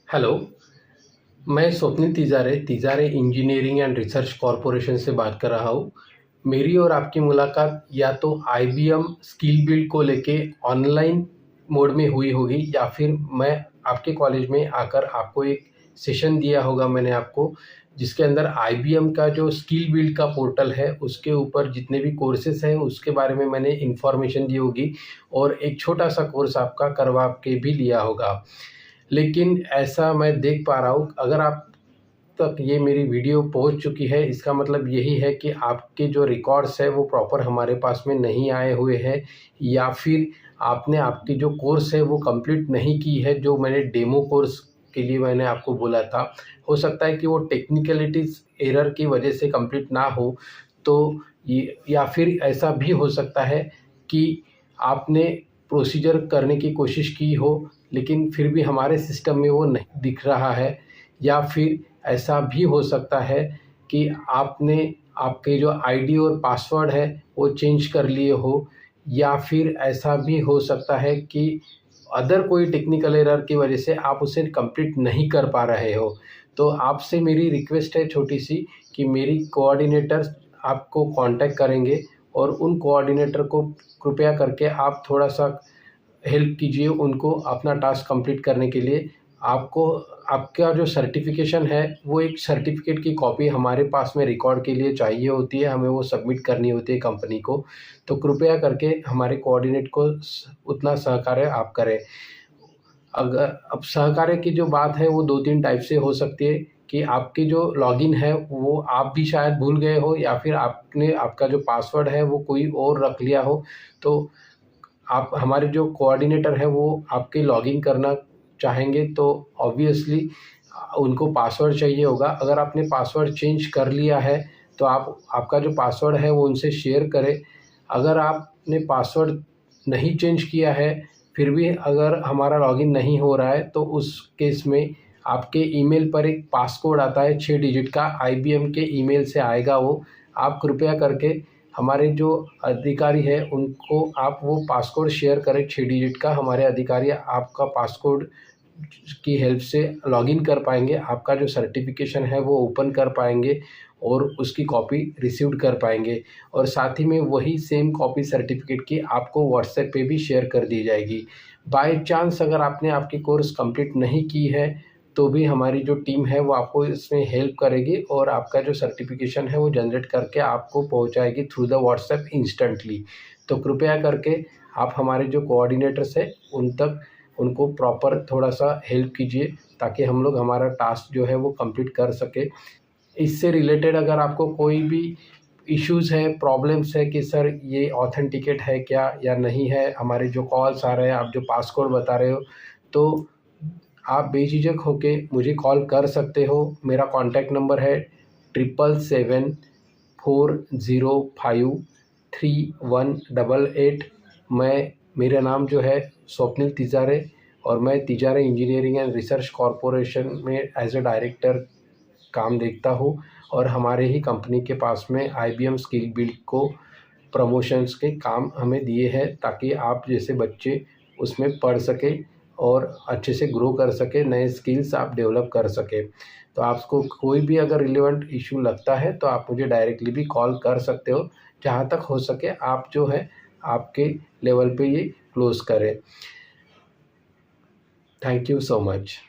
Hello, मैं Swapnil Tijare engineering and research corporation से बात कर रहा हूँ। मेरी और आपकी मुलाकात या तो आईबीएम स्किल बिल्ड को लेके ऑनलाइन मोड में हुई होगी या फिर मैं आपके कॉलेज में आकर आपको एक सेशन दिया होगा मैंने आपको, जिसके अंदर आईबीएम का जो स्किल बिल्ड का पोर्टल है, उसके ऊपर जितने भी कोर्सेज़ हैं, उसके बारे में मैंने इन्फॉर्मेशन दी होगी और एक छोटा-सा कोर्स आपका करवा के भी लिया होगा। लेकिन ऐसा मैं देख पा रहा हूँ, अगर आप तक ये मेरी वीडियो पहुँच चुकी है, इसका मतलब यही है कि आपके जो रिकॉर्ड्स हैं वो प्रॉपर हमारे पास में नहीं आए हुए हैं, या फिर आपने आपकी जो कोर्स है वो कंप्लीट नहीं की है, जो मैंने डेमो कोर्स के लिए मैंने आपको बोला था। हो सकता है कि वो टेक्निकलिटीज़ एरर की वजह से कंप्लीट ना हो, तो ये या फिर ऐसा भी हो सकता है कि आपने प्रोसीजर करने की कोशिश की हो, लेकिन फिर भी हमारे सिस्टम में वो नहीं दिख रहा है, या फिर ऐसा भी हो सकता है कि आपने आपके जो आईडी और पासवर्ड है वो चेंज कर लिए हो, या फिर ऐसा भी हो सकता है कि अदर कोई टेक्निकल एरर की वजह से आप उसे कंप्लीट नहीं कर पा रहे हो। तो आपसे मेरी रिक्वेस्ट है छोटी-सी, कि मेरी कोऑर्डिनेटर्स आपको कांटेक्ट करेंगे और उन कोऑर्डिनेटर को कृपया करके आप थोड़ा-सा हेल्प कीजिए उनको अपना टास्क कंप्लीट करने के लिए। आपको आपका जो सर्टिफ़िकेशन है, वो एक सर्टिफ़िकेट की कॉपी हमारे पास में रिकॉर्ड के लिए चाहिए होती है, हमें वो सबमिट करनी होती है कंपनी को। तो कृपया करके हमारे कोऑर्डिनेट को उतना सहकार्य आप करें। अगर अब सहकार्य की जो बात है वो 2-3 टाइप से हो सकती है, कि आपकी जो लॉगिन है वो आप भी शायद भूल गए हो, या फिर आपने आपका जो पासवर्ड है वो कोई और रख लिया हो। तो आप हमारे जो कोऑर्डिनेटर है वो आपके लॉगिन करना चाहेंगे, तो ऑब्वियसली उनको पासवर्ड चाहिए होगा। अगर आपने पासवर्ड चेंज कर लिया है तो आप आपका जो पासवर्ड है वो उनसे शेयर करें। अगर आपने पासवर्ड नहीं चेंज किया है, फिर भी अगर हमारा लॉगिन नहीं हो रहा है, तो उस केस में आपके ईमेल पर एक पासकोड आता है 6 डिजिट का, आईबीएम के ईमेल से आएगा वो। आप कृपया करके हमारे जो अधिकारी हैं उनको आप वो पासकोड शेयर करें 6 डिजिट का। हमारे अधिकारी आपका पासकोड की हेल्प से लॉगिन कर पाएँगे, आपका जो सर्टिफ़िकेशन है वो ओपन कर पाएँगे और उसकी कॉपी रिसीव्ड कर पाएँगे, और साथ ही में वही सेम कॉपी सर्टिफ़िकेट की आपको व्हाट्सएप पे भी शेयर कर दी जाएगी। बाय चांस अगर आपने आपकी कोर्स कंप्लीट नहीं की है, तो भी हमारी जो टीम है वो आपको इसमें हेल्प करेगी और आपका जो सर्टिफ़िकेशन है वो जनरेट करके आपको पहुँचाएगी थ्रू द व्हाट्सएप इंस्टेंटली। तो कृपया करके आप हमारे जो कोऑर्डिनेटर्स हैं उन तक उनको प्रॉपर थोड़ा-सा हेल्प कीजिए, ताकि हम लोग हमारा टास्क जो है वो कंप्लीट कर सकें। इससे रिलेटेड अगर आपको कोई भी इश्यूज़ है, प्रॉब्लम्स है कि सर ये ऑथेंटिकेट है क्या या नहीं है, हमारे जो कॉल्स आ रहे हैं, आप जो पासकोड बता रहे हो, तो आप बेझिझक होके मुझे कॉल कर सकते हो। मेरा कॉन्टैक्ट नंबर है 7774053188। मेरा नाम जो है स्वप्निल तिजारे, और मैं Tijare engineering and research corporation में एज अ डायरेक्टर काम देखता हूँ, और हमारे ही कंपनी के पास में आईबीएम स्किल बिल्ड को प्रमोशंस के काम हमें दिए हैं, ताकि आप जैसे बच्चे उसमें पढ़ सकें और अच्छे से ग्रो कर सकें, नए स्किल्स आप डेवलप कर सकें। तो आपको कोई भी अगर रिलेवेंट इश्यू लगता है तो आप मुझे डायरेक्टली भी कॉल कर सकते हो। जहाँ तक हो सके आप जो है आपके लेवल पे ये क्लोज़ करें। Thank you so much.